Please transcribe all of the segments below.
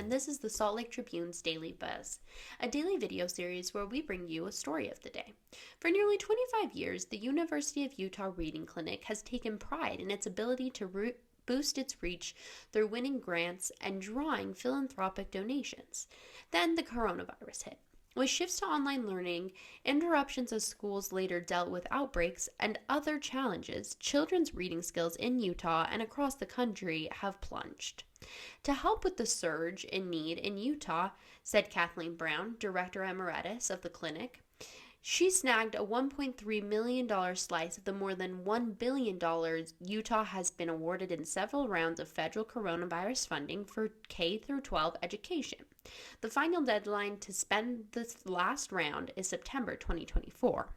and this is the Salt Lake Tribune's Daily Buzz, a daily video series where we bring you a story of the day. For nearly 25 years, the University of Utah Reading Clinic has taken pride in its ability to boost its reach through winning grants and drawing philanthropic donations. Then the coronavirus hit. With shifts to online learning, interruptions as schools later dealt with outbreaks, and other challenges, children's reading skills in Utah and across the country have plunged. To help with the surge in need in Utah, said Kathleen Brown, Director Emeritus of the clinic, she snagged a $1.3 million slice of the more than $1 billion Utah has been awarded in several rounds of federal coronavirus funding for K-12 education. The final deadline to spend this last round is September 2024.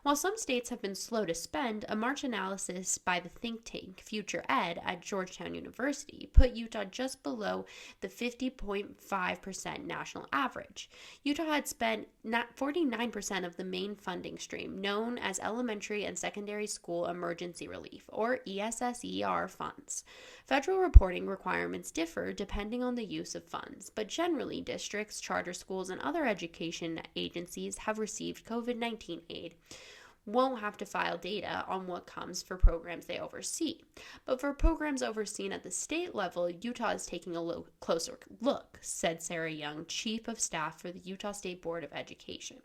While some states have been slow to spend, a March analysis by the think tank Future Ed at Georgetown University put Utah just below the 50.5% national average. Utah had spent 49% of the main funding stream, known as Elementary and Secondary School Emergency Relief, or ESSER funds. Federal reporting requirements differ depending on the use of funds, but generally districts, charter schools, and other education agencies have received COVID-19 aid won't have to file data on what comes for programs they oversee. But for programs overseen at the state level, Utah is taking a closer look, said Sarah Young, Chief of Staff for the Utah State Board of Education.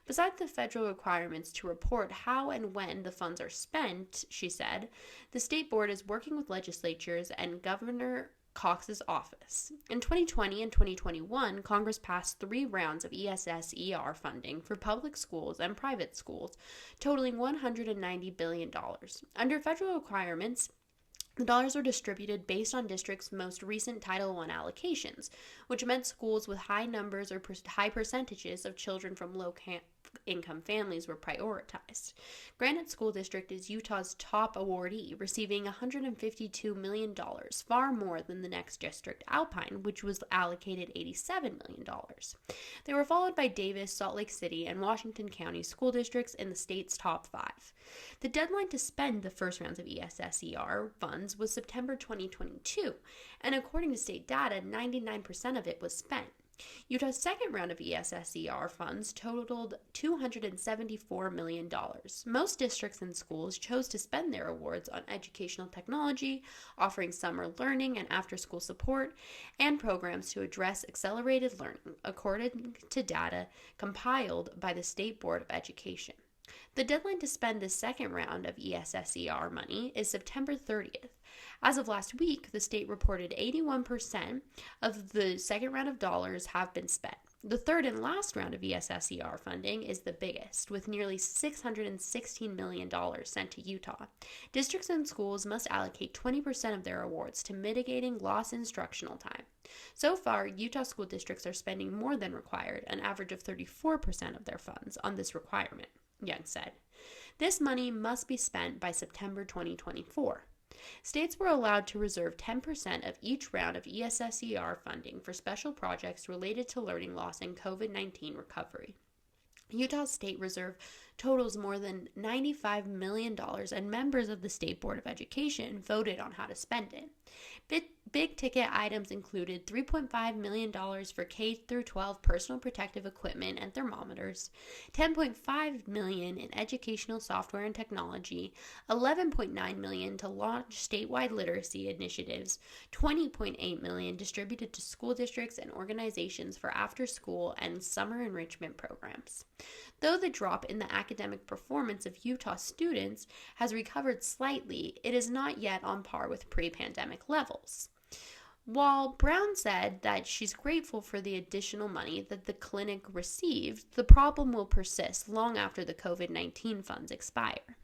Besides the federal requirements to report how and when the funds are spent, she said, the state board is working with legislatures and Governor Cox's office. In 2020 and 2021, Congress passed 3 rounds of ESSER funding for public schools and private schools, totaling $190 billion. Under federal requirements, the dollars were distributed based on districts' most recent Title I allocations, which meant schools with high numbers or high percentages of children from low-income families were prioritized. Granite School District is Utah's top awardee, receiving $152 million, far more than the next district, Alpine, which was allocated $87 million. They were followed by Davis, Salt Lake City, and Washington County school districts in the state's top 5. The deadline to spend the first rounds of ESSER funds was September 2022, and according to state data, 99% of it was spent. Utah's second round of ESSER funds totaled $274 million. Most districts and schools chose to spend their awards on educational technology, offering summer learning and after-school support, and programs to address accelerated learning, according to data compiled by the State Board of Education. The deadline to spend the second round of ESSER money is September 30th. As of last week, the state reported 81% of the second round of dollars have been spent. The third and last round of ESSER funding is the biggest, with nearly $616 million sent to Utah. Districts and schools must allocate 20% of their awards to mitigating lost instructional time. So far, Utah school districts are spending more than required, an average of 34% of their funds on this requirement, Young said. This money must be spent by September 2024. States were allowed to reserve 10% of each round of ESSER funding for special projects related to learning loss and COVID-19 recovery. Utah's state reserve totals more than $95 million, and members of the State Board of Education voted on how to spend it. Big ticket items included $3.5 million for K-12 personal protective equipment and thermometers, $10.5 million in educational software and technology, $11.9 million to launch statewide literacy initiatives, $20.8 million distributed to school districts and organizations for after-school and summer enrichment programs. Though the drop in the academic performance of Utah students has recovered slightly, it is not yet on par with pre-pandemic levels. While Brown said that she's grateful for the additional money that the clinic received, the problem will persist long after the COVID-19 funds expire.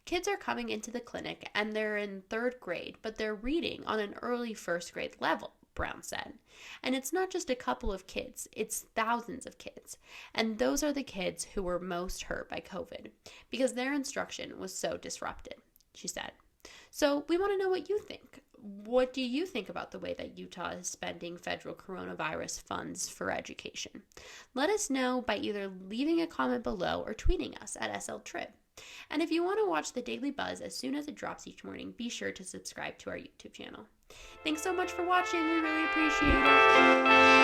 Kids are coming into the clinic and they're in 3rd grade, but they're reading on an early 1st grade level, Brown said. And it's not just a couple of kids, it's thousands of kids. And those are the kids who were most hurt by COVID because their instruction was so disrupted, she said. So we want to know what you think. What do you think about the way that Utah is spending federal coronavirus funds for education? Let us know by either leaving a comment below or tweeting us at SLTrib. And if you want to watch the Daily Buzz as soon as it drops each morning, be sure to subscribe to our YouTube channel. Thanks so much for watching. We really appreciate it.